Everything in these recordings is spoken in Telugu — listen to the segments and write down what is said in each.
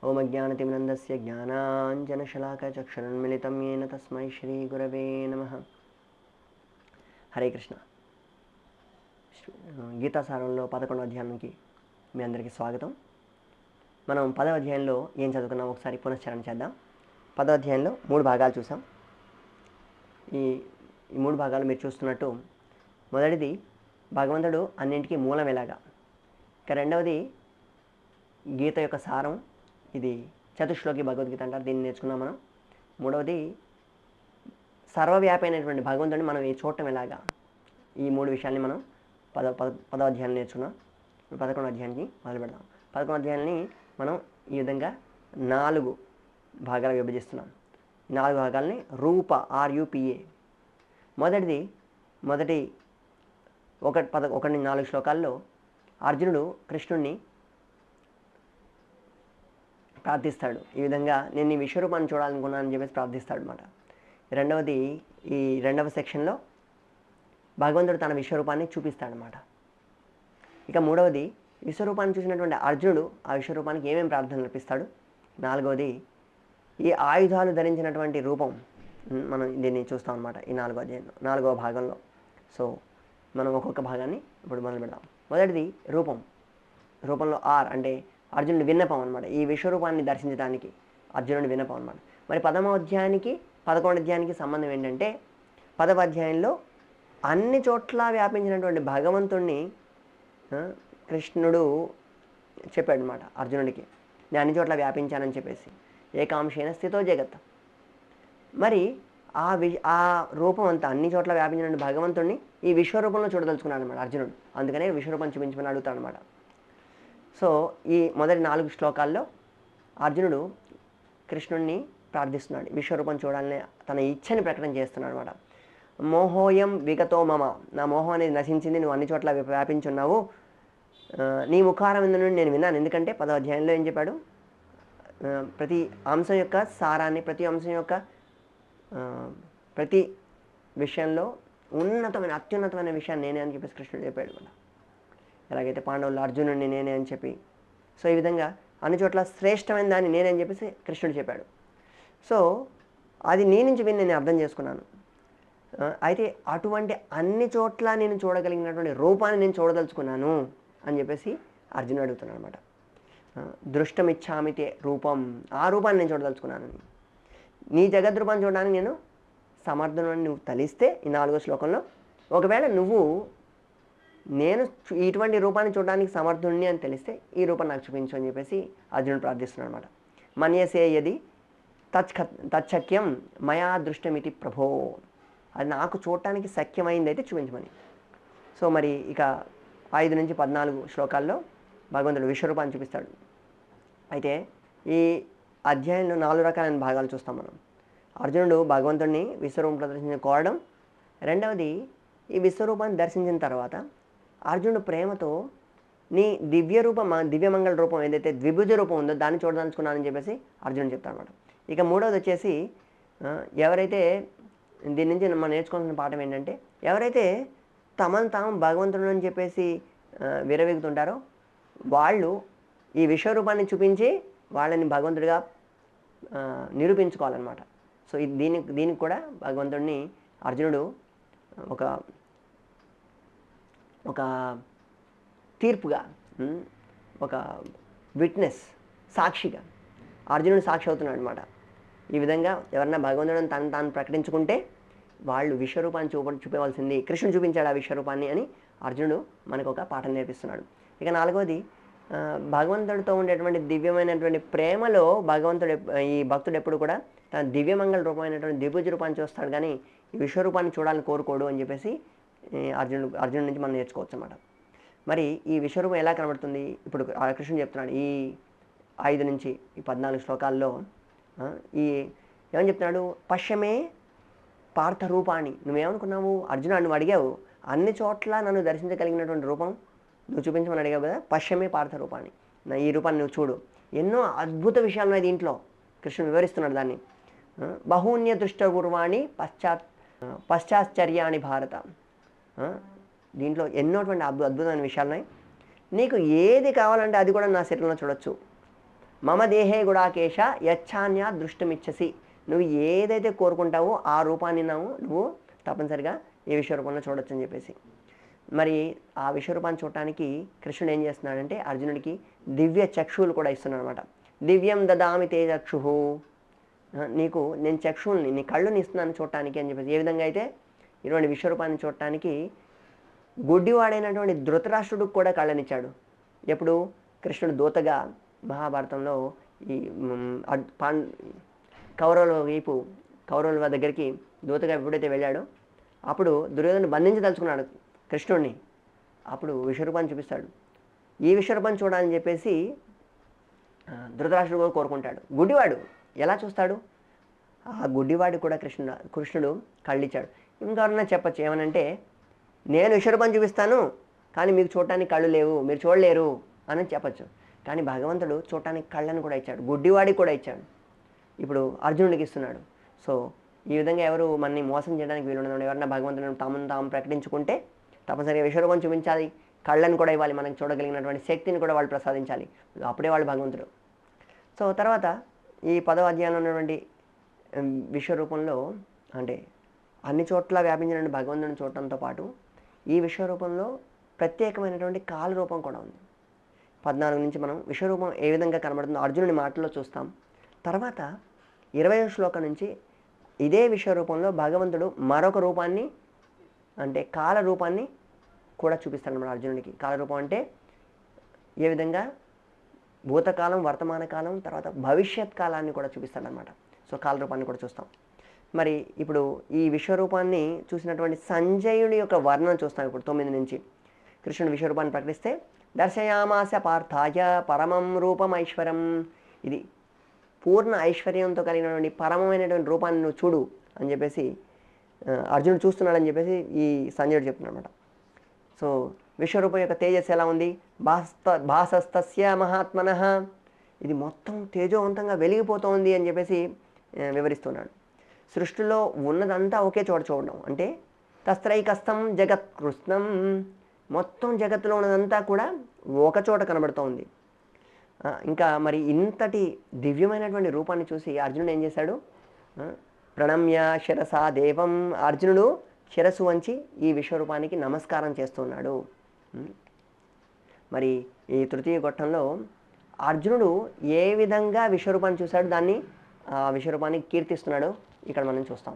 ఓం అజ్ఞానతిమిరంధస్య జ్ఞానాంజనశలాకచక్షురున్మిళితం येन తస్మై శ్రీగురవే నమః. హరే కృష్ణ. గీతాసారంలో 11వ అధ్యాయానికి మీ అందరికీ స్వాగతం. మనం 10వ అధ్యాయంలో ఏం చదువుకున్నాం ఒకసారి పునశ్చరణ చేద్దాం. 10వ అధ్యాయంలో 3 భాగాలు చూసాం. ఈ 3 భాగాలు మీరు చూస్తున్నట్టు, మొదటిది భగవంతుడు అన్నింటికీ మూలం ఎలాగా, ఇక రెండవది గీత యొక్క సారం, ఇది చతుశ్లోకి భగవద్గీత అంటారు, దీన్ని నేర్చుకున్నాం మనం. మూడవది సర్వవ్యాపి అయినటువంటి భగవంతుడిని మనం చూడటం ఎలాగా, ఈ 3 విషయాల్ని మనం 10వ అధ్యాయాన్ని నేర్చుకున్నాం. 11వ అధ్యాయానికి మొదలు పెడదాం. 11వ అధ్యాయాన్ని మనం ఈ విధంగా 4 భాగాలు విభజిస్తున్నాం. 4 భాగాల్ని రూప RUPA. మొదటి 1-4 శ్లోకాల్లో అర్జునుడు కృష్ణుణ్ణి ప్రార్థిస్తాడు. ఈ విధంగా నేను ఈ విశ్వరూపాన్ని చూడాలనుకున్నాను అని చెప్పేసి ప్రార్థిస్తాడు అనమాట. రెండవది, ఈ 2వ సెక్షన్లో భగవంతుడు తన విశ్వరూపాన్ని చూపిస్తాడనమాట. ఇక మూడవది, విశ్వరూపాన్ని చూసినటువంటి అర్జునుడు ఆ విశ్వరూపానికి ఏమేమి ప్రార్థనలు అర్పిస్తాడు. 4వది, ఈ ఆయుధాలు ధరించినటువంటి రూపం, మనం దీన్ని చూస్తాం అనమాట ఈ 4వ భాగంలో. సో మనం ఒక్కొక్క భాగాన్ని ఇప్పుడు మొదలు పెడదాం. మొదటిది రూపంలో R అంటే అర్జునుడి విన్నపం అనమాట. ఈ విశ్వరూపాన్ని దర్శించడానికి అర్జునుడి విన్నపం అనమాట. మరి 10వ అధ్యాయానికి 11వ అధ్యాయానికి సంబంధం ఏంటంటే, 10వ అధ్యాయంలో అన్ని చోట్ల వ్యాపించినటువంటి భగవంతుణ్ణి కృష్ణుడు చెప్పాడు అనమాట అర్జునుడికి. నేను అన్ని చోట్ల వ్యాపించానని చెప్పేసి, ఏకాంశేన స్థితో జగత్. మరి ఆ రూపం అంతా అన్ని చోట్ల వ్యాపించిన భగవంతుడిని ఈ విశ్వరూపంలో చూడదలుచుకున్నాడు అనమాట అర్జునుడు. అందుకనే విశ్వరూపం చూపించమని అడుగుతాడు అనమాట. సో ఈ మొదటి 4 శ్లోకాల్లో అర్జునుడు కృష్ణుడిని ప్రార్థిస్తున్నాడు, విశ్వరూపం చూడాలని తన ఇచ్చని ప్రకటన చేస్తున్నాడు అనమాట. మోహోయం విగతో మమ, నా మోహం అనేది నశించింది, నువ్వు అన్ని చోట్ల వ్యాపించున్నావు, నీ ముఖారం నుండి నేను విన్నాను. ఎందుకంటే 10వ అధ్యాయంలో ఏం చెప్పాడు, ప్రతి అంశం యొక్క సారాన్ని, ప్రతి అంశం యొక్క ప్రతి విషయంలో అత్యున్నతమైన విషయాన్ని నేనే అని చెప్పేసి కృష్ణుడు చెప్పాడు కదా. ఎలాగైతే పాండవులు అర్జునుడిని నేనే అని చెప్పి, సో ఈ విధంగా అన్ని చోట్ల శ్రేష్టమైన దాన్ని నేనే అని చెప్పేసి కృష్ణుడు చెప్పాడు. సో అది నీ నుంచి విని నేను అర్థం చేసుకున్నాను. అయితే అటువంటి అన్ని చోట్ల నేను చూడగలిగినటువంటి రూపాన్ని నేను చూడదలుచుకున్నాను అని చెప్పేసి అర్జునుడు అడుగుతున్నాను అనమాట. దృష్టమిచ్చామితే రూపం, ఆ రూపాన్ని నేను చూడదలుచుకున్నాను. నీ జగద్రూపాన్ని చూడడానికి నేను సమర్థుని నువ్వు తలిస్తే ఈ 4వ శ్లోకంలో, ఒకవేళ నువ్వు నేను ఇటువంటి రూపాన్ని చూడడానికి సమర్థుణ్ణి అని తెలిస్తే ఈ రూపం నాకు చూపించు అని చెప్పేసి అర్జునుడు ప్రార్థిస్తున్నాడు అనమాట. మన్యసే యది తచ్చక్యం మయా దృష్టమితి ప్రభో, అది నాకు చూడటానికి శక్యమైంది అయితే చూపించమని. సో మరి ఇక 5-14 శ్లోకాల్లో భగవంతుడు విశ్వరూపాన్ని చూపిస్తాడు. అయితే ఈ అధ్యాయంలో 4 రకాలైన భాగాలు చూస్తాం మనం. అర్జునుడు భగవంతుడిని విశ్వరూపం ప్రదర్శించి కోరడం, రెండవది ఈ విశ్వరూపాన్ని దర్శించిన తర్వాత అర్జునుడు ప్రేమతో నీ దివ్యమంగళ రూపం ఏదైతే ద్విభుజ రూపం ఉందో దాన్ని చూడదలుచుకున్నానని చెప్పేసి అర్జునుడు చెప్తాడు అనమాట. ఇక మూడవది వచ్చేసి, ఎవరైతే దీని నుంచి మనం నేర్చుకోవాల్సిన పాఠం ఏంటంటే, ఎవరైతే తమను తాము భగవంతుడు అని చెప్పేసి విరవీగుతుంటారో వాళ్ళు ఈ విశ్వరూపాన్ని చూపించి వాళ్ళని భగవంతుడిగా నిరూపించుకోవాలన్నమాట. సో దీనికి కూడా భగవంతుడిని అర్జునుడు ఒక తీర్పుగా, ఒక విట్నెస్, సాక్షిగా అర్జునుడు సాక్షి అవుతున్నాడు అనమాట. ఈ విధంగా ఎవరన్నా భగవంతుడిని తాను ప్రకటించుకుంటే వాళ్ళు విశ్వరూపాన్ని చూపవలసింది, కృష్ణుడు చూపించాడు ఆ విశ్వరూపాన్ని అని అర్జునుడు మనకు ఒక పాఠం నేర్పిస్తున్నాడు. ఇక 4వది, భగవంతుడితో ఉండేటువంటి దివ్యమైనటువంటి ప్రేమలో ఈ భక్తుడు ఎప్పుడు కూడా తన దివ్యమంగళ రూపమైనటువంటి ద్విభుజ రూపాన్ని చూస్తాడు, కానీ ఈ విశ్వరూపాన్ని చూడాలని కోరుకోడు అని చెప్పేసి అర్జునుడి నుంచి మనం నేర్చుకోవచ్చు అన్నమాట. మరి ఈ విశ్వరూపం ఎలా కనబడుతుంది, ఇప్పుడు కృష్ణుడు చెప్తున్నాడు ఈ 5-14 శ్లోకాల్లో. ఏమని చెప్తున్నాడు, పశ్యమే పార్థరూపాన్ని. నువ్వేమనుకున్నావు అర్జున, నువ్వు అడిగావు అన్ని చోట్ల నన్ను దర్శించగలిగినటువంటి రూపం నువ్వు చూపించమని అడిగావు కదా, పశ్యమే పార్థరూపాన్ని, ఈ రూపాన్ని నువ్వు చూడు. ఎన్నో అద్భుత విషయాలు ఉన్నాయి దీంట్లో, కృష్ణుడు వివరిస్తున్నాడు దాన్ని. బహూన్య దృష్టగుర్వాణి పశ్చాశ్చర్యాణి భారత. దీంట్లో ఎన్నోటువంటి అద్భుతమైన విషయాలు ఉన్నాయి. నీకు ఏది కావాలంటే అది కూడా నా శరీరంలో చూడొచ్చు. మమ దేహే గుడాకేశ యచ్ఛాన్యా దృష్టమిచ్చసి. నువ్వు ఏదైతే కోరుకుంటావో ఆ రూపాన్ని నువ్వు తప్పనిసరిగా ఈ విశ్వరూపంలో చూడొచ్చు అని చెప్పేసి. మరి ఆ విశ్వరూపాన్ని చూడటానికి కృష్ణుడు ఏం చేస్తున్నాడంటే అర్జునుడికి దివ్య చక్షువులు కూడా ఇస్తున్నాడు అనమాట. దివ్యం దదామి తే చక్షు, నీకు నేను చక్షువుల్ని, నీ కళ్ళుని ఇస్తున్నాను చూడటానికి అని చెప్పేసి. ఏ విధంగా అయితే ఇటువంటి విశ్వరూపాన్ని చూడటానికి గుడ్డివాడైనటువంటి ధృతరాష్ట్రుడికి కూడా కళ్ళనిచ్చాడు. ఎప్పుడు కృష్ణుడు దూతగా మహాభారతంలో ఈ కౌరవుల దగ్గరికి దూతగా ఎప్పుడైతే వెళ్ళాడో అప్పుడు దుర్యోధనుడు బంధించదలుచుకున్నాడు కృష్ణుడిని. అప్పుడు విశ్వరూపాన్ని చూపిస్తాడు. ఈ విశ్వరూపాన్ని చూడాలని చెప్పేసి ధృతరాష్ట్రుడు కూడా కోరుకుంటాడు. గుడ్డివాడు ఎలా చూస్తాడు? ఆ గుడ్డివాడికి కూడా కృష్ణుడు కళ్ళు ఇచ్చాడు. ఇంకెవరన్నా చెప్పచ్చు ఏమనంటే, నేను విశ్వరూపాన్ని చూపిస్తాను కానీ మీకు చూడటానికి కళ్ళు లేవు, మీరు చూడలేరు అని చెప్పచ్చు. కానీ భగవంతుడు చూడటానికి కళ్ళను కూడా ఇచ్చాడు, గుడ్డివాడికి కూడా ఇచ్చాడు. ఇప్పుడు అర్జునుడికి ఇస్తున్నాడు. సో ఈ విధంగా ఎవరు మనని మోసం చేయడానికి వీలుండదు. ఎవరన్నా భగవంతుని తాము ప్రకటించుకుంటే తప్పనిసరిగా విశ్వరూపం చూపించాలి, కళ్ళను కూడా ఇవ్వాలి, మనకు చూడగలిగినటువంటి శక్తిని కూడా వాళ్ళు ప్రసాదించాలి. అప్పుడే వాళ్ళు భగవంతుడు. సో తర్వాత ఈ 10వ అధ్యాయంలో ఉన్నటువంటి విశ్వరూపంలో అంటే అన్ని చోట్ల వ్యాపించిన భగవంతుని చూడటంతో పాటు ఈ విశ్వరూపంలో ప్రత్యేకమైనటువంటి కాల రూపం కూడా ఉంది. 14 నుంచి మనం విశ్వరూపం ఏ విధంగా కనబడుతుందో అర్జునుడి మాటల్లో చూస్తాం. తర్వాత 20వ శ్లోకం నుంచి ఇదే విశ్వరూపంలో భగవంతుడు మరొక రూపాన్ని అంటే కాల రూపాన్ని కూడా చూపిస్తాడు మన అర్జునుడికి. కాలరూపం అంటే ఏ విధంగా భూతకాలం, వర్తమాన కాలం, తర్వాత భవిష్యత్ కాలాన్ని కూడా చూపిస్తాడనమాట. సో కాలరూపాన్ని కూడా చూస్తాం. మరి ఇప్పుడు ఈ విశ్వరూపాన్ని చూసినటువంటి సంజయుడి యొక్క వర్ణన చూస్తాం. ఇప్పుడు 9 నుంచి కృష్ణుడు విశ్వరూపాన్ని ప్రకటిస్తే దర్శయామాస పార్థాయ పరమం రూపం ఐశ్వర్యం, ఇది పూర్ణ ఐశ్వర్యంతో కలిగినటువంటి పరమమైనటువంటి రూపాన్ని నువ్వు చూడు అని చెప్పేసి అర్జునుడు చూస్తున్నాడని చెప్పేసి ఈ సంజయుడు చెప్తున్నాడు అనమాట. సో విశ్వరూపం యొక్క తేజస్సు ఎలా ఉంది? భాసస్తస్య మహాత్మనః, ఇది మొత్తం తేజోవంతంగా వెలిగిపోతోంది అని చెప్పేసి వివరిస్తున్నాడు. సృష్టిలో ఉన్నదంతా ఒకే చోట చూడడం అంటే తస్త్రైకస్థం జగత్ కృష్ణం, మొత్తం జగత్తులో ఉన్నదంతా కూడా ఒక చోట కనబడుతోంది. ఇంకా మరి ఇంతటి దివ్యమైనటువంటి రూపాన్ని చూసి అర్జునుడు ఏం చేశాడు? ప్రణమ్య శిరసా దేవం, అర్జునుడు శిరస్సు వంచి ఈ విశ్వరూపానికి నమస్కారం చేస్తున్నాడు. మరి ఈ తృతీయ ఘట్టంలో అర్జునుడు ఏ విధంగా విశ్వరూపాన్ని చూశాడు, దాన్ని విశ్వరూపాన్ని కీర్తిస్తున్నాడు ఇక్కడ మనం చూస్తాం.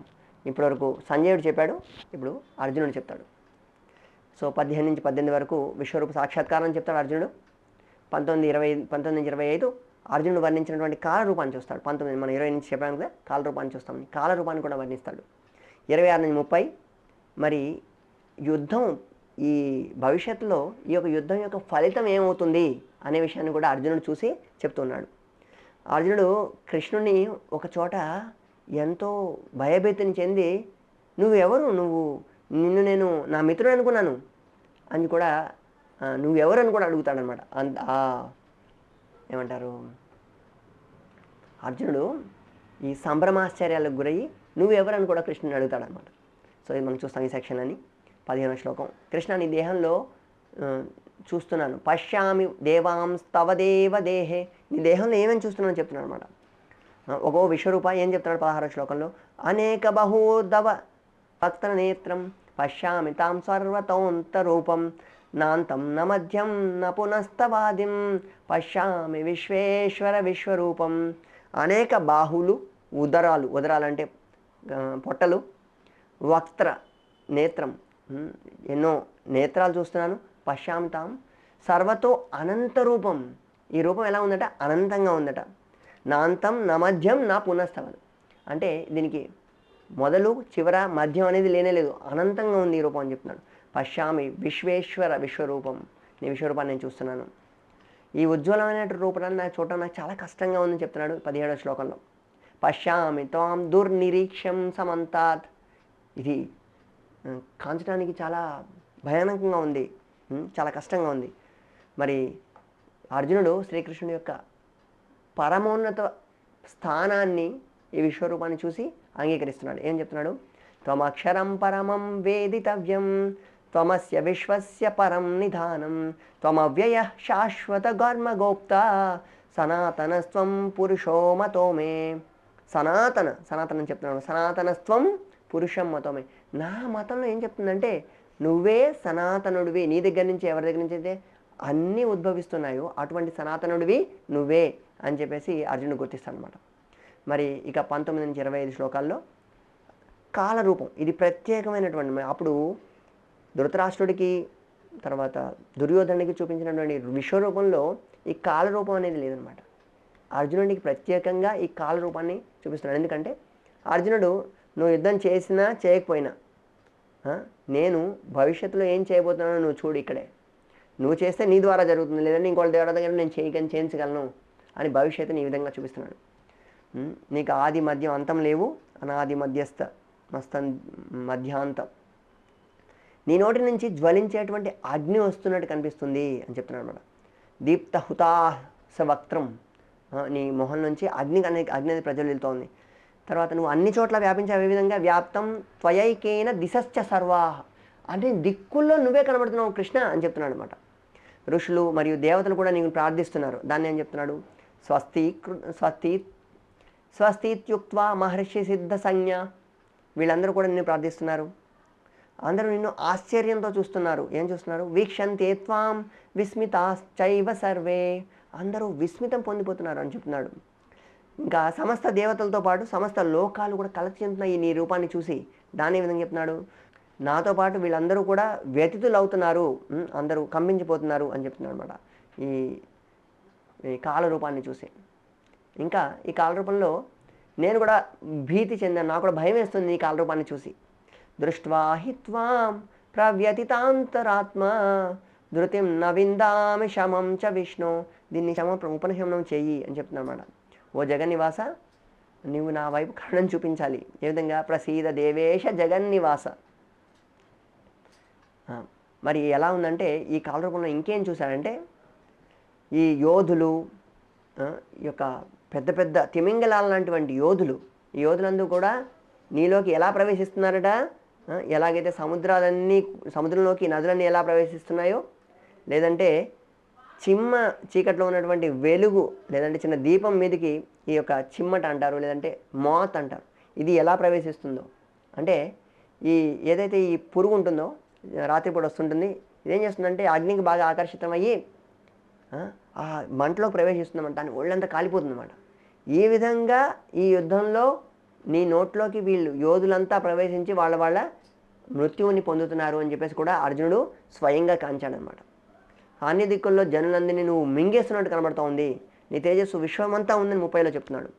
ఇప్పటివరకు సంజయుడు చెప్పాడు, ఇప్పుడు అర్జునుడు చెప్తాడు. సో 15 నుంచి 18 వరకు విశ్వరూప సాక్షాత్కారం చెప్తాడు అర్జునుడు. 19 నుంచి 25 అర్జునుడు వర్ణించినటువంటి కాలరూపాన్ని చూస్తాడు. 19 మనం 20 నుంచి చెప్పాము కదా, కాలరూపాన్ని చూస్తాం. కాలరూపాన్ని కూడా వర్ణిస్తాడు. 26 నుంచి 30 మరి యుద్ధం, ఈ భవిష్యత్తులో ఈ యొక్క యుద్ధం యొక్క ఫలితం ఏమవుతుంది అనే విషయాన్ని కూడా అర్జునుడు చూసి చెప్తున్నాడు. అర్జునుడు కృష్ణుడిని ఒక చోట ఎంతో భయభీతిని చెంది నిన్ను నేను నా మిత్రుడు అనుకున్నాను అని కూడా నువ్వెవరు అని కూడా అడుగుతాడనమాట. ఏమంటారు, అర్జునుడు ఈ సంభ్రమాశ్చర్యాలకు గురయ్యి నువ్వెవరని కూడా కృష్ణుని అడుగుతాడనమాట. సో ఇది మనం చూస్తాం ఈ సెక్షన్ అని. 15వ శ్లోకం. కృష్ణ నీ దేహంలో చూస్తున్నాను, పశ్యామి దేవాంస్తవ దేవ దేహే, నీ దేహంలో ఏమేమి చూస్తున్నాను చెప్తున్నాను అనమాట. ఒక్కో విశ్వరూప ఏం చెప్తున్నాడు 16వ శ్లోకంలో, అనేక బహూర్ధవ భక్త నేత్రం పశ్యామి తాం సర్వతోంతరూపం నాంతం న మధ్యం న పునస్తవాదిం పశ్యామి విశ్వేశ్వర విశ్వరూపం. అనేక బాహులు, ఉదరాలు అంటే పొట్టలు, వక్త్ర నేత్రం ఎన్నో నేత్రాలు చూస్తున్నాను, పశ్యామి తాం సర్వతో అనంత రూపం, ఈ రూపం ఎలా ఉందట, అనంతంగా ఉందట. నాంతం నా మధ్యం నా పునస్తవాదం అంటే దీనికి మొదలు చివర మధ్యం అనేది లేనేలేదు, అనంతంగా ఉంది ఈ రూపం అని చెప్తున్నాడు. పశ్యామి విశ్వేశ్వర విశ్వరూపం, నీ విశ్వరూపాన్ని నేను చూస్తున్నాను. ఈ ఉజ్వలమైన రూపాన్ని నాకు చూడటం నాకు చాలా కష్టంగా ఉందని చెప్తున్నాడు 17వ శ్లోకంలో. పశ్యామి త్వాం దుర్నిరీక్ష్యం సమంతాత్, ఇది కాంచడానికి చాలా భయానకంగా ఉంది, చాలా కష్టంగా ఉంది. మరి అర్జునుడు శ్రీకృష్ణుడి యొక్క పరమోన్నత స్థానాన్ని ఈ విశ్వరూపాన్ని చూసి అంగీకరిస్తున్నాడు. ఏం చెప్తున్నాడు? త్వమక్షరం పరమం వేదితవ్యం త్వమస్య విశ్వస్య పరం నిధానం త్వమవ్యయ శాశ్వత గర్మగోప్త సనాతనస్త్వం పురుషో మతో మే. సనాతనం చెప్తున్నాను, సనాతనస్త్వం పురుషం మతమే. నా మతంలో ఏం చెప్తుందంటే నువ్వే సనాతనుడివి, నీ దగ్గర నుంచి ఎవరి దగ్గర నుంచి అయితే అన్నీ ఉద్భవిస్తున్నాయో అటువంటి సనాతనుడివి నువ్వే అని చెప్పేసి అర్జునుడు గుర్తిస్తాడు అనమాట. మరి ఇక 19 నుంచి 25 శ్లోకాల్లో కాలరూపం ఇది ప్రత్యేకమైనటువంటి. అప్పుడు ధృతరాష్ట్రుడికి తర్వాత దుర్యోధనుడికి చూపించినటువంటి విశ్వరూపంలో ఈ కాలరూపం అనేది లేదనమాట. అర్జునుడికి ప్రత్యేకంగా ఈ కాలరూపాన్ని చూపిస్తున్నాడు. ఎందుకంటే అర్జునుడు నువ్వు యుద్ధం చేసినా చేయకపోయినా నేను భవిష్యత్తులో ఏం చేయబోతున్నానో నువ్వు చూడు, ఇక్కడే నువ్వు చేస్తే నీ ద్వారా జరుగుతుంది, లేదంటే ఇంకోటి దేవుడి దగ్గర నేను చేయించగలను అని భవిష్యత్తుని ఈ విధంగా చూపిస్తున్నాడు. నీకు ఆది మధ్యం అంతం లేవు, అనాది మధ్యస్థ మధ్యాంతం. నీ నోటి నుంచి జ్వలించేటువంటి అగ్ని వస్తున్నట్టు కనిపిస్తుంది అని చెప్తున్నాడు అనమాట. దీప్త హుతాస వక్త్రం, నీ మొహం నుంచి అగ్ని అనేది ప్రజ్వలిస్తోంది. తర్వాత నువ్వు అన్ని చోట్ల వ్యాపించావు. ఏ విధంగా? వ్యాప్తం త్వయైకేన దిశశ్చ సర్వాహ, అంటే దిక్కుల్లో నువ్వే కనబడుతున్నావు కృష్ణ అని చెప్తున్నాడు అనమాట. ఋషులు మరియు దేవతలు కూడా నీకు ప్రార్థిస్తున్నారు. దాన్ని ఏం చెప్తున్నాడు? స్వస్తిత్యుక్త్వా మహర్షి సిద్ధ సంజ్ఞ, వీళ్ళందరూ కూడా నిన్ను ప్రార్థిస్తున్నారు. అందరూ నిన్ను ఆశ్చర్యంతో చూస్తున్నారు. ఏం చూస్తున్నారు? వీక్షంతే త్వాం విస్మితాశ్చైవ సర్వే, అందరూ విస్మితం పొందిపోతున్నారు అని చెప్తున్నాడు. ఇంకా సమస్త దేవతలతో పాటు సమస్త లోకాలు కూడా కలసి చెందుతున్నాయి నీ రూపాన్ని చూసి. దాని విధంగా చెప్తున్నాడు, నాతో పాటు వీళ్ళందరూ కూడా వ్యతితులు అవుతున్నారు, అందరూ కంపించిపోతున్నారు అని చెప్తున్నాడు అనమాట ఈ కాలరూపాన్ని చూసి. ఇంకా ఈ కాలరూపంలో నేను కూడా భీతి చెందాను, నాకు కూడా భయం వేస్తుంది ఈ కాలరూపాన్ని చూసి. దృష్ట్వా హి త్వాం ప్రవ్యతితాంతరాత్మ ధృతిం నవిందామి శమం చ విష్ణు, దీన్ని ఉపనిషమనం చెయ్యి అని చెప్తున్నాను అనమాట. ఓ జగన్నివాస, నువ్వు నా వైపు కరుణం చూపించాలి. ఏ విధంగా? ప్రసీద దేవేశ జగన్నివాస. మరి ఎలా ఉందంటే ఈ కాలరూపంలో ఇంకేం చూశాడంటే ఈ యోధులు, ఈ యొక్క పెద్ద పెద్ద తిమింగలాల లాంటివంటి యోధులు, ఈ యోధులందరూ కూడా నీలోకి ఎలా ప్రవేశిస్తున్నారట? ఎలాగైతే సముద్రంలోకి నదులన్నీ ఎలా ప్రవేశిస్తున్నాయో, లేదంటే చీకట్లో ఉన్నటువంటి వెలుగు, లేదంటే చిన్న దీపం మీదకి ఈ యొక్క చిమ్మట అంటారు, లేదంటే మాత్ అంటారు, ఇది ఎలా ప్రవేశిస్తుందో, అంటే ఏదైతే ఈ పురుగు ఉంటుందో రాత్రిపూట వస్తుంటుంది, ఇదేం చేస్తుందంటే అగ్నికి బాగా ఆకర్షితమయ్యి ఆ మంటలోకి ప్రవేశిస్తుందన్నమాట. దాని ఒళ్ళంతా కాలిపోతుందన్నమాట. ఈ విధంగా ఈ యుద్ధంలో నీ నోట్లోకి వీళ్ళు యోధులంతా ప్రవేశించి వాళ్ళ మృత్యువుని పొందుతున్నారు అని చెప్పేసి కూడా అర్జునుడు స్వయంగా కాంచాడనమాట. అన్ని దిక్కుల్లో జనులందరినీ నువ్వు మింగేస్తున్నట్టు కనబడుతూ ఉంది, నీ తేజస్సు విశ్వమంతా ఉందని 30లో చెప్తున్నాడు.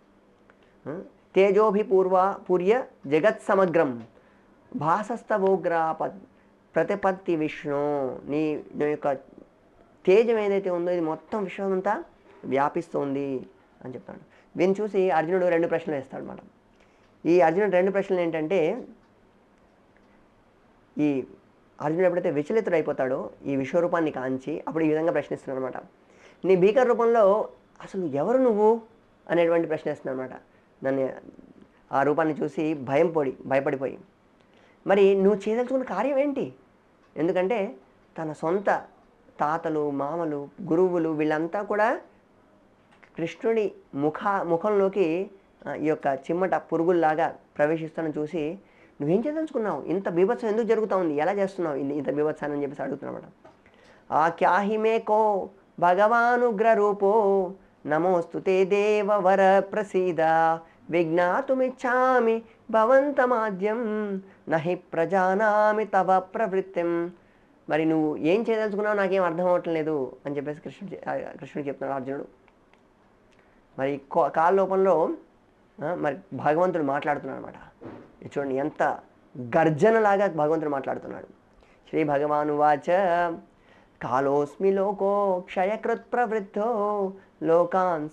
పూర్య జగత్ సమగ్రం భాసస్తవోగ్ర ప్రతిపత్తి విష్ణు, నీ యొక్క తేజం ఏదైతే ఉందో ఇది మొత్తం విశ్వమంతా వ్యాపిస్తోంది అని చెప్తాడు. దీన్ని చూసి అర్జునుడు 2 ప్రశ్నలు వేస్తాడు అన్నమాట. ఈ అర్జునుడు 2 ప్రశ్నలు ఏంటంటే, ఈ అర్జునుడు ఎప్పుడైతే విచలితుడు అయిపోతాడో ఈ విశ్వరూపాన్ని కాంచి అప్పుడు ఈ విధంగా ప్రశ్నిస్తున్నాడు అనమాట. నీ భీకర రూపంలో అసలు ఎవరు నువ్వు అనేటువంటి ప్రశ్న వేస్తున్నాడు అనమాట. దాన్ని ఆ రూపాన్ని చూసి భయపడిపోయి మరి నువ్వు చేయదలుచుకున్న కార్యం ఏంటి? ఎందుకంటే తన సొంత తాతలు, మామలు, గురువులు వీళ్ళంతా కూడా కృష్ణుడి ముఖంలోకి ఈ యొక్క చిమ్మట పురుగుల్లాగా ప్రవేశిస్తానని చూసి నువ్వేం చేయదలుచుకున్నావు? ఇంత బీభత్సం ఎందుకు జరుగుతూ ఉంది? ఎలా చేస్తున్నావు ఇంత బీభత్సాన్ని అని చెప్పేసి అడుగుతున్నమాట. ఆ క్యాహిమేకో భగవానుగ్ర రూపో నమోస్తు తే దేవ వర ప్రసీద విజ్ఞాతుమిచ్చామి భవంతమాద్యం నహి ప్రజానామి తవ ప్రవృత్తిం. మరి నువ్వు ఏం చేయదలుచుకున్నావు నాకేం అర్థం అవ్వటం లేదు అని చెప్పేసి కృష్ణుడు చెప్తున్నాడు అర్జునుడు. మరి కాల లోపంలో మరి భగవంతుడు మాట్లాడుతున్నాడు అనమాట. చూడండి ఎంత గర్జనలాగా భగవంతుడు మాట్లాడుతున్నాడు. శ్రీ భగవాను వాచ కాలోస్మి లోకో క్షయకృత్ ప్రవృద్ధో లోకాన్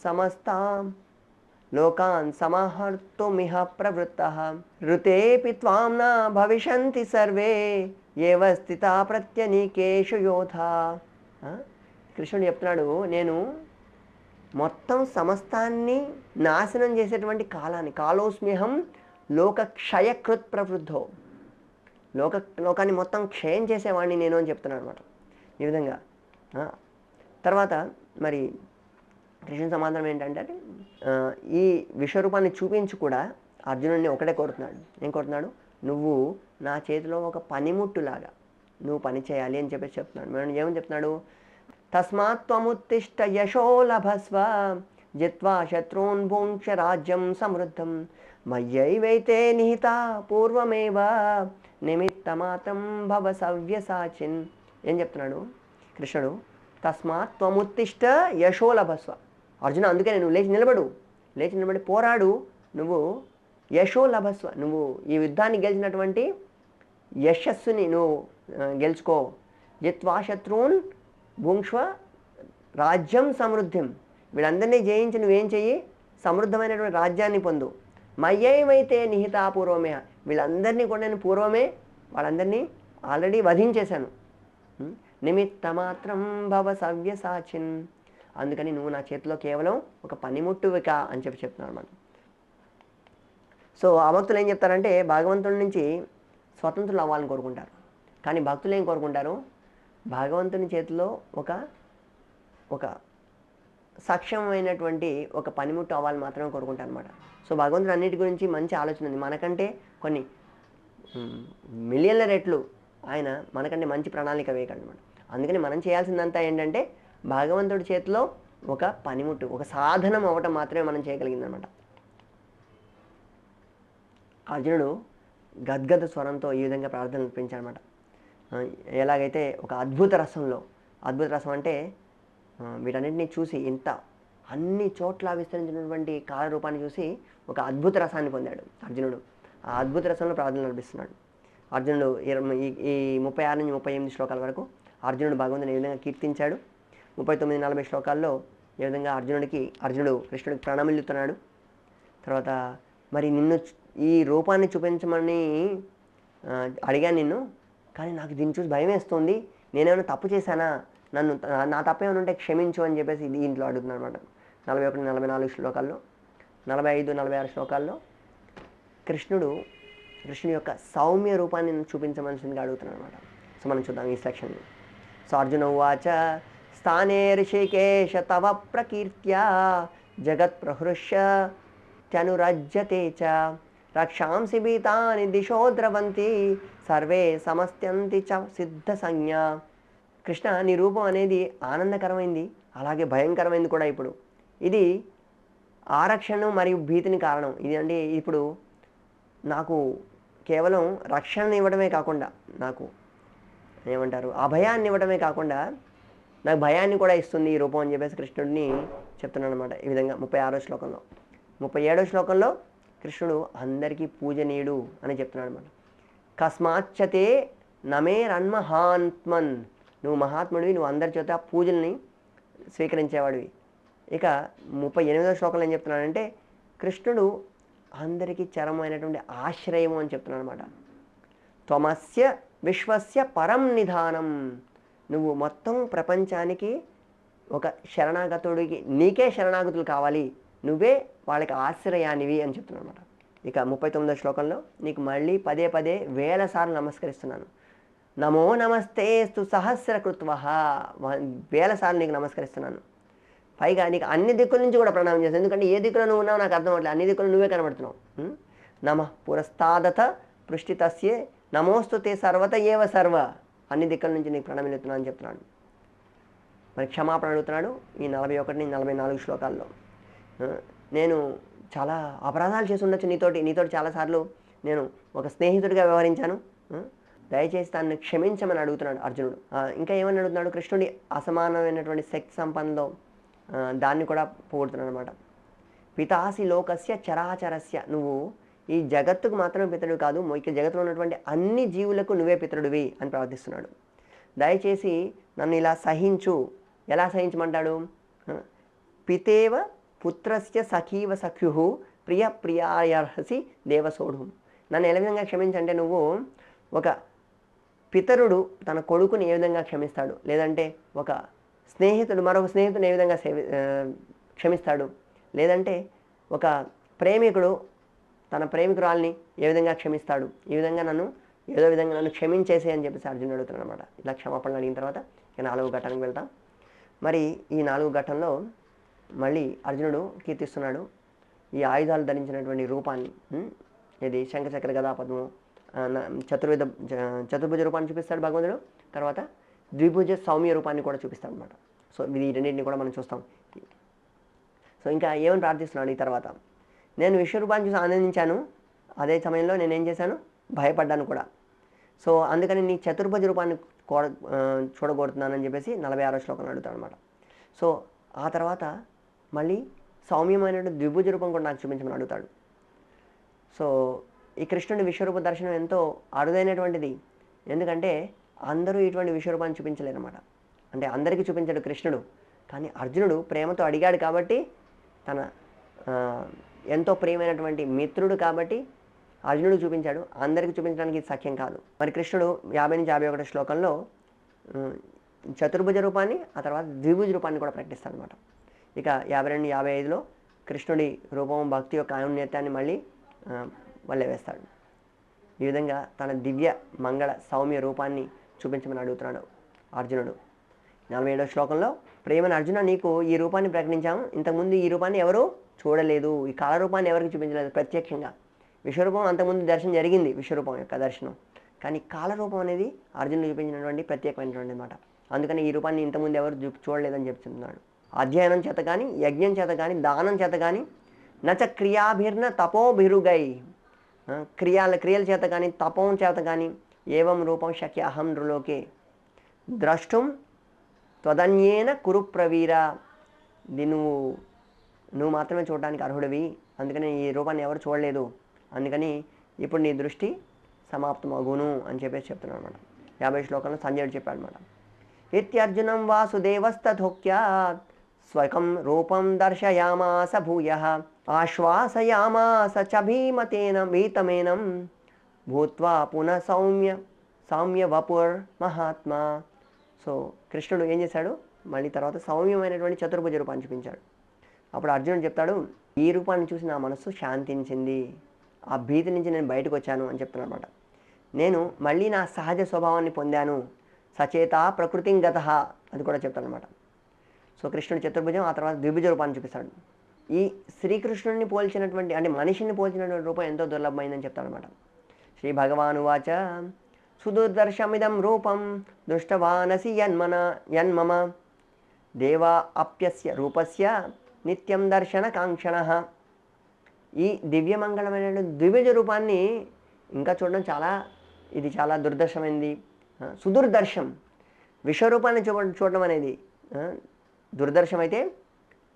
సమహర్తుమిహ ప్రవృత్తః ఋతేపి త్వాం న భవిష్యంతి సర్వే ఏవ స్థితా ప్రత్యనీకేషు యోధా. కృష్ణుడు చెప్తున్నాడు, నేను మొత్తం సమస్తాన్ని నాశనం చేసేటువంటి కాలోస్మ్యహం లోక క్షయకృత్ ప్రవృద్ధో, లోకాన్ని మొత్తం క్షయం చేసేవాడిని నేను అని చెప్తున్నాను అనమాట. ఈ విధంగా తర్వాత మరి కృష్ణుని సమాధానం ఏంటంటే ఈ విశ్వరూపాన్ని చూపించి కూడా అర్జునుడిని ఒకటే కోరుతున్నాడు. ఏం కోరుతున్నాడు? నువ్వు నా చేతిలో ఒక పనిముట్టులాగా నువ్వు పని చేయాలి అని చెప్పేసి చెప్తున్నాడు. మనం ఏమని చెప్తున్నాడు? తస్మాత్ త్వముత్తిష్ట యశో లభస్వ జిత్వా శత్రూన్ భుంక్ష రాజ్యం సమృద్ధం మయ్యైవైతే నిహితా పూర్వమేవ నిమిత్తమాత్రం భవ సవ్యసాచిన్. ఏం చెప్తున్నాడు కృష్ణుడు? తస్మాత్ త్వముత్తిష్ట యశో లభస్వ. అర్జున, అందుకనే నువ్వు లేచి నిలబడి పోరాడు, నువ్వు యశో లభస్వ, నువ్వు ఈ యుద్ధాన్ని గెలిచినటువంటి యశస్సుని నువ్వు గెలుచుకో. జిత్వా శత్రూన్ భుంక్ష్వ రాజ్యం సమృద్ధిం. వీళ్ళందరినీ జయించి నువ్వేం చెయ్యి? సమృద్ధమైనటువంటి రాజ్యాన్ని పొందు. మయ్యేమైతే నిహితా పూర్వమే, వీళ్ళందరినీ కూడా నేను పూర్వమే వాళ్ళందరినీ ఆల్రెడీ వధించేశాను. నిమిత్తమాత్రం భవ సవ్యసాచిన్. అందుకని నువ్వు నా చేతిలో కేవలం ఒక పనిముట్టువిక అని చెప్తున్నాను మనం. సో ఆ భక్తులు ఏం చెప్తారంటే భగవంతుడి నుంచి స్వతంత్రులు అవ్వాలని కోరుకుంటారు. కానీ భక్తులు ఏం కోరుకుంటారు? భగవంతుని చేతిలో ఒక సక్షమమైనటువంటి ఒక పనిముట్టు అవ్వాలి మాత్రమే కోరుకుంటారు అనమాట. సో భగవంతుడు అన్నిటి గురించి మంచి ఆలోచన ఉంది. మనకంటే కొన్ని మిలియన్ల రెట్లు ఆయన మనకంటే మంచి ప్రణాళిక వేయగలనమాట. అందుకని మనం చేయాల్సిందంతా ఏంటంటే భగవంతుడి చేతిలో ఒక పనిముట్టు, ఒక సాధనం అవ్వటం మాత్రమే మనం చేయగలిగిందనమాట. అర్జునుడు గద్గద స్వరంతో ఈ విధంగా ప్రార్థన అర్పించాడనమాట. ఎలాగైతే ఒక అద్భుత రసం అంటే వీటన్నిటిని చూసి ఇంత అన్ని చోట్ల విస్తరించినటువంటి కాలరూపాన్ని చూసి ఒక అద్భుత రసాన్ని పొందాడు అర్జునుడు. ఆ అద్భుత రసంలో ప్రార్థన నడిపిస్తున్నాడు అర్జునుడు. ఈ 36 నుంచి 38 శ్లోకాల వరకు అర్జునుడు భగవంతుని ఏ విధంగా కీర్తించాడు. 39-40 శ్లోకాల్లో ఏ విధంగా అర్జునుడు కృష్ణుడికి ప్రణమిల్లుతున్నాడు. తర్వాత మరి నిన్ను ఈ రూపాన్ని చూపించమని అడిగాను నిన్ను, కానీ నాకు దీన్ని చూసి భయం వేస్తుంది, నేనేమైనా తప్పు చేశానా, నా తప్పేమైనా ఉంటే క్షమించు అని చెప్పేసి దీంట్లో అడుగుతున్నాను అనమాట. 41-44 శ్లోకాల్లో, 45-46 శ్లోకాల్లో కృష్ణుడి యొక్క సౌమ్య రూపాన్ని చూపించమనిసిందిగా అడుగుతున్నాను అనమాట. సో మనం చూద్దాం ఈ సెక్షన్ని. సో అర్జున ఉవాచ స్థానే ఋషికేశ తవ ప్రకీర్త్యా జగత్ ప్రహృష్య త్యనురజ్యతే చ రక్షాంసి భీతాని దిశో ద్రవంతి సర్వే సమస్త్యంతి చ సిద్ధ సంజ్ఞ. కృష్ణ, నీ రూపం అనేది ఆనందకరమైంది, అలాగే భయంకరమైంది కూడా. ఇప్పుడు ఇది ఆరక్షణ మరియు భీతిని కారణం. ఇది అంటే ఇప్పుడు నాకు కేవలం రక్షణను ఇవ్వడమే కాకుండా, నాకు ఏమంటారు అభయాన్ని ఇవ్వడమే కాకుండా నాకు భయాన్ని కూడా ఇస్తుంది ఈ రూపం అని చెప్పేసి కృష్ణుడిని చెప్తున్నాడు అనమాట. ఈ విధంగా 36వ శ్లోకంలో. 37వ శ్లోకంలో కృష్ణుడు అందరికీ పూజనీయుడు అని చెప్తున్నాడు అనమాట. కస్మాచ్చతే నమేరన్మహాత్మన్, నువ్వు మహాత్ముడివి, నువ్వు అందరి చేత పూజల్ని స్వీకరించేవాడివి. ఇక 38వ శ్లోకంలో ఏం చెప్తున్నాడంటే కృష్ణుడు అందరికీ చరమైనటువంటి ఆశ్రయము అని చెప్తున్నాడు అనమాట. త్వమస్య విశ్వస్య పరం నిధానం, నువ్వు మొత్తం ప్రపంచానికి ఒక శరణాగతుడికి, నీకే శరణాగతులు కావాలి, నువ్వే వాళ్ళకి ఆశ్రయానివి అని చెప్తున్నాను అనమాట. ఇక 39వ శ్లోకంలో నీకు మళ్ళీ పదే వేల సార్లు నమస్కరిస్తున్నాను. నమో నమస్తేస్తు సహస్రకృత్వ, వేల సార్లు నీకు నమస్కరిస్తున్నాను. పైగా నీకు అన్ని దిక్కుల నుంచి కూడా ప్రణామం చేస్తాను, ఎందుకంటే ఏ దిక్కులో నువ్వు ఉన్నావు నాకు అర్థం అవ్వట్లేదు, అన్ని దిక్కులు నువ్వే కనబడుతున్నావు. నమః పురస్తాదత పృష్టితస్యే నమోస్తు తే సర్వత ఏవ సర్వ, అన్ని దిక్కుల నుంచి నీకు ప్రణమిల్లుతున్నాను అని చెప్తున్నాడు. మరి క్షమాపణ అడుగుతున్నాడు ఈ 41-44 శ్లోకాల్లో. నేను చాలా అపరాధాలు చేసి ఉండొచ్చు, నీతోటి చాలాసార్లు నేను ఒక స్నేహితుడిగా వ్యవహరించాను, దయచేసి దాన్ని క్షమించమని అడుగుతున్నాడు అర్జునుడు. ఇంకా ఏమని అడుగుతున్నాడు? కృష్ణుడి అసమానమైనటువంటి శక్తి సంపన్నలో దాన్ని కూడా పొగుడుతున్నాడు అనమాట. పితాసి లోకస్య చరాచరస్య, నువ్వు ఈ జగత్తుకు మాత్రమే పితరుడు కాదు, ఇక జగత్తులో ఉన్నటువంటి అన్ని జీవులకు నువ్వే పితరుడివి అని ప్రార్థిస్తున్నాడు. దయచేసి నన్ను ఇలా సహించు. ఎలా సహించమంటాడు? పితేవ పుత్రస్య సఖీవ సఖ్యు ప్రియ ప్రియాయర్హసి దేవసోఢు. నన్ను ఏ విధంగా క్షమించంటే, నువ్వు ఒక పితరుడు తన కొడుకుని ఏ విధంగా క్షమిస్తాడు, లేదంటే ఒక స్నేహితుడు మరొక స్నేహితుని ఏ విధంగా క్షమిస్తాడు, లేదంటే ఒక ప్రేమికుడు తన ప్రేమికురాల్ని ఏ విధంగా క్షమిస్తాడు, ఈ విధంగా ఏదో విధంగా నన్ను క్షమించేసే అని చెప్పేసి అర్జునుడు అడుగుతున్నాడు అనమాట. ఇలా క్షమాపణలు అడిగిన తర్వాత ఇక 4వ ఘట్టానికి వెళ్తాం. మరి ఈ 4వ ఘట్టంలో మళ్ళీ అర్జునుడు కీర్తిస్తున్నాడు ఈ ఆయుధాలు ధరించినటువంటి రూపాన్ని. ఇది శంఖచక్ర గదాపద్మం, చతుర్భుజ రూపాన్ని చూపిస్తాడు భగవంతుడు. తర్వాత ద్విభుజ సౌమ్య రూపాన్ని కూడా చూపిస్తాడు అనమాట. సో ఇది రెండింటిని కూడా మనం చూస్తాం. సో ఇంకా ఏమని ప్రార్థిస్తున్నాడు ఈ తర్వాత, నేను విశ్వరూపాన్ని చూసి ఆనందించాను, అదే సమయంలో నేనేం చేశాను, భయపడ్డాను కూడా. సో అందుకని నీ చతుర్భుజ రూపాన్ని చూడగోరుతున్నానని చెప్పేసి 46వ శ్లోకంలో అడుగుతాడు అనమాట. సో ఆ తర్వాత మళ్ళీ సౌమ్యమైనటువంటి ద్విభుజ రూపం కూడా నాకు చూపించమని అడుగుతాడు. సో ఈ కృష్ణుడి విశ్వరూప దర్శనం ఎంతో అరుదైనటువంటిది. ఎందుకంటే అందరూ ఇటువంటి విశ్వరూపాన్ని చూపించలేరు అనమాట. అంటే అందరికీ చూపించాడు కృష్ణుడు, కానీ అర్జునుడు ప్రేమతో అడిగాడు కాబట్టి, తన ఎంతో ప్రియమైనటువంటి మిత్రుడు కాబట్టి అర్జునుడు చూపించాడు. అందరికీ చూపించడానికి ఇది సఖ్యం కాదు. మరి కృష్ణుడు 50 నుంచి 51 శ్లోకంలో చతుర్భుజ రూపాన్ని, ఆ తర్వాత ద్విభుజ రూపాన్ని కూడా ప్రకటిస్తాడు అనమాట. ఇక 52, 55లో కృష్ణుడి రూపం భక్తి యొక్క ఔన్నత్యాన్ని మళ్ళీ వల్లెవేస్తాడు. ఈ విధంగా తన దివ్య మంగళ సౌమ్య రూపాన్ని చూపించమని అడుగుతున్నాడు అర్జునుడు. 47వ శ్లోకంలో, ప్రేమని అర్జున, నీకు ఈ రూపాన్ని ప్రకటించాము, ఇంతకుముందు ఈ రూపాన్ని ఎవరూ చూడలేదు, ఈ కాలరూపాన్ని ఎవరికి చూపించలేదు ప్రత్యక్షంగా. విశ్వరూపం అంతకుముందు దర్శనం జరిగింది, విశ్వరూపం యొక్క దర్శనం, కానీ కాలరూపం అనేది అర్జునుడు చూపించినటువంటి ప్రత్యేకమైనటువంటి అన్నమాట. అందుకని ఈ రూపాన్ని ఇంతకుముందు ఎవరు చూడలేదని చెప్తున్నాడు. అధ్యయనం చేత కానీ, యజ్ఞం చేత కానీ, దానం చేత కానీ, నచ క్రియాభిర్న తపోభిరుగై, క్రియల చేత కానీ, తపం చేత కానీ, ఏవం రూపం శక్య అహం నృలోకే ద్రష్టుం త్వదన్యేన కురు ప్రవీర, నువ్వు మాత్రమే చూడడానికి అర్హుడివి, అందుకని ఈ రూపాన్ని ఎవరు చూడలేదు, అందుకని ఇప్పుడు నీ దృష్టి సమాప్తమగును అని చెప్పేసి చెప్తున్నాడు అనమాట. 50 శ్లోకంలో సంజయుడు చెప్పాడు అనమాట. ఇత్యర్జునం వాసుదేవస్తథోక్త్యాత్ స్వకం రూపం దర్శయామాస భూయః ఆశ్వాసయామాస చ భీతమేనం భూత్వా పునః సౌమ్య వపుర్ మహాత్మా. సో కృష్ణుడు ఏం చేశాడు, మళ్ళీ తర్వాత సౌమ్యమైనటువంటి చతుర్భుజ రూపాన్ని చూపించాడు. అప్పుడు అర్జునుడు చెప్తాడు, ఈ రూపాన్ని చూసి నా మనస్సు శాంతించింది, ఆ భీతి నుంచి నేను బయటకు వచ్చాను అని చెప్తున్నాను అనమాట. నేను మళ్ళీ నా సహజ స్వభావాన్ని పొందాను, సచేత ప్రకృతిం గతః, అది కూడా చెప్తాను అనమాట. సో కృష్ణుడు చతుర్భుజం, ఆ తర్వాత ద్విభుజ రూపాన్ని చూపిస్తాడు. ఈ శ్రీకృష్ణుడిని పోల్చినటువంటి, అంటే మనిషిని పోల్చినటువంటి రూపం ఎంతో దుర్లభమైందని చెప్తాడనమాట. శ్రీ భగవానువాచ సుదుర్దర్శమిదం రూపం దృష్టవానసి యన్మమ దేవా అప్యస్య రూపస్య నిత్యం దర్శన కాంక్షణః. ఈ దివ్యమంగళమైన ద్విభుజ రూపాన్ని ఇంకా చూడడం ఇది చాలా దుర్దర్శమైంది. సుదుర్దర్శం, విశ్వరూపాన్ని చూడడం అనేది దుర్దర్శం అయితే,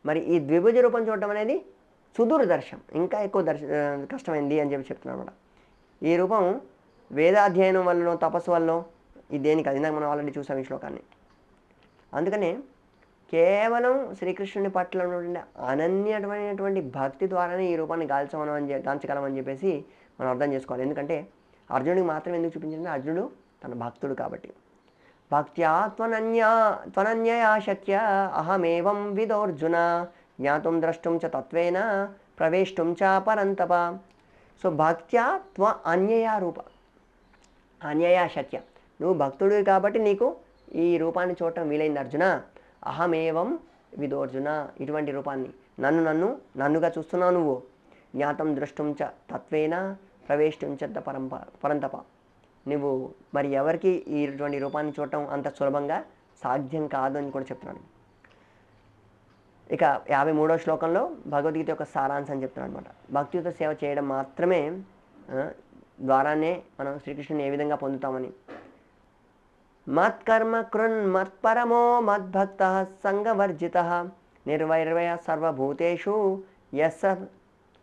మరి ఈ ద్విభుజ రూపం చూడడం అనేది సుదూరదర్శం, ఇంకా ఎక్కువ కష్టమైంది అని చెప్తున్నాను అనమాట. ఈ రూపం వేదాధ్యయనం వల్లనో తపస్సు వల్లనో ఇది దేనికి, అది ఇందాక మనం ఆల్రెడీ చూసాం ఈ శ్లోకాన్ని. అందుకనే కేవలం శ్రీకృష్ణుని పట్ల ఉన్నటువంటి అనన్యమైనటువంటి భక్తి ద్వారానే ఈ రూపాన్ని గాంచగలమని చెప్పేసి మనం అర్థం చేసుకోవాలి. ఎందుకంటే అర్జునుడికి మాత్రం ఎందుకు చూపించిందంటే అర్జునుడు తన భక్తుడు కాబట్టి. భక్త్యా త్వనన్యయా శక్య అహమేవం విదోర్జున జ్ఞాతుం ద్రష్టుం చ తత్వేన ప్రవేష్టుం చ పరంతప. సో భక్త్యా అన్యయా శక్య, నువ్వు భక్తుడివి కాబట్టి నీకు ఈ రూపాన్ని చూడటం వీలైంది అర్జున. అహమేవం విదోర్జున, ఇటువంటి రూపాన్ని నన్నుగా చూస్తున్నావు నువ్వు. జ్ఞాతం ద్రష్టుం చ తత్వేన ప్రవేష్టుం చ పరంతప, నువ్వు మరి ఎవరికి ఇటువంటి రూపాన్ని చూడటం అంత సులభంగా సాధ్యం కాదు అని కూడా చెప్తున్నాడు. ఇక 53వ శ్లోకంలో భగవద్గీత యొక్క సారాంశం చెప్తున్నాడు అనమాట. భక్తియుత సేవ చేయడం మాత్రమే ద్వారానే మనం శ్రీకృష్ణుని ఏ విధంగా పొందుతామని. మత్కర్మ కృన్ మత్పరమో మద్భక్త సంగవర్జిత నిర్వైర్వయ సర్వభూతేషు యస్స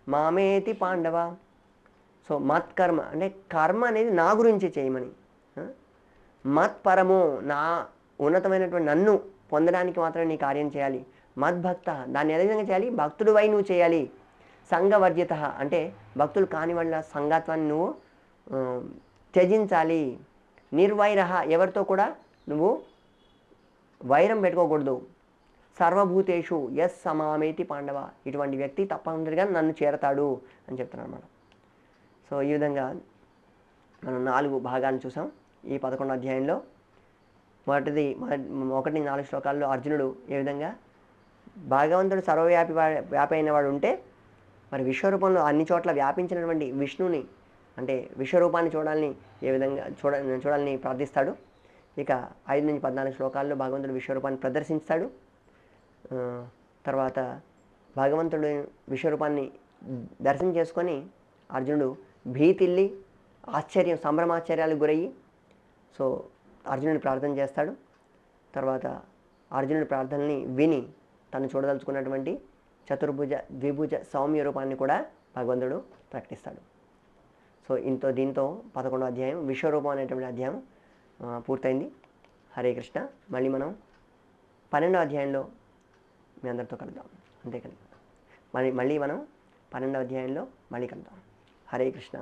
మామేతి పాండవ. సో మత్కర్మ అంటే కర్మ అనేది నా గురించి చేయమని, మత్పరమో నా ఉన్నతమైనటువంటి నన్ను పొందడానికి మాత్రమే నీ కార్యం చేయాలి. మద్భక్త, దాన్ని ఏ విధంగా చేయాలి, భక్తుడివై నువ్వు చేయాలి. సంఘవర్జిత అంటే భక్తులు కాని వాళ్ళ సంగత్వాన్ని నువ్వు త్యజించాలి. నిర్వైరహ, ఎవరితో కూడా నువ్వు వైరం పెట్టుకోకూడదు. సర్వభూతేషు యస్ సమామేతి పాండవ, ఇటువంటి వ్యక్తి తప్పనిసరిగా నన్ను చేరతాడు అని చెప్తున్నాను అన్నమాట. సో ఈ విధంగా మనం 4 భాగాలను చూసాం ఈ 11వ అధ్యాయంలో. 1-4 శ్లోకాల్లో అర్జునుడు ఏ విధంగా భగవంతుడు వ్యాపి అయిన వాడు ఉంటే మరి విశ్వరూపంలో అన్ని చోట్ల వ్యాపించినటువంటి విష్ణుని అంటే విశ్వరూపాన్ని చూడాలని ఏ విధంగా చూడాలని ప్రార్థిస్తాడు. ఇక 5-14 శ్లోకాల్లో భగవంతుడు విశ్వరూపాన్ని ప్రదర్శిస్తాడు. తర్వాత భగవంతుడు విశ్వరూపాన్ని దర్శనం చేసుకొని అర్జునుడు భీతిల్లి సంభ్రమాశ్చర్యాలకు గురయ్యి సో అర్జునుడిని ప్రార్థన చేస్తాడు. తర్వాత అర్జునుడి ప్రార్థనని విని తను చూడదలుచుకున్నటువంటి చతుర్భుజ ద్విభుజ సౌమ్య రూపాన్ని కూడా భగవంతుడు ప్రకటిస్తాడు. సో దీంతో 11వ అధ్యాయం విశ్వరూపం అనేటువంటి అధ్యాయం పూర్తయింది. హరే కృష్ణ. మళ్ళీ మనం 12వ అధ్యాయంలో మీ అందరితో కలుద్దాం. అంతే కదా, మళ్ళీ మనం 12వ అధ్యాయంలో మళ్ళీ కలుద్దాం. హరే కృష్ణ.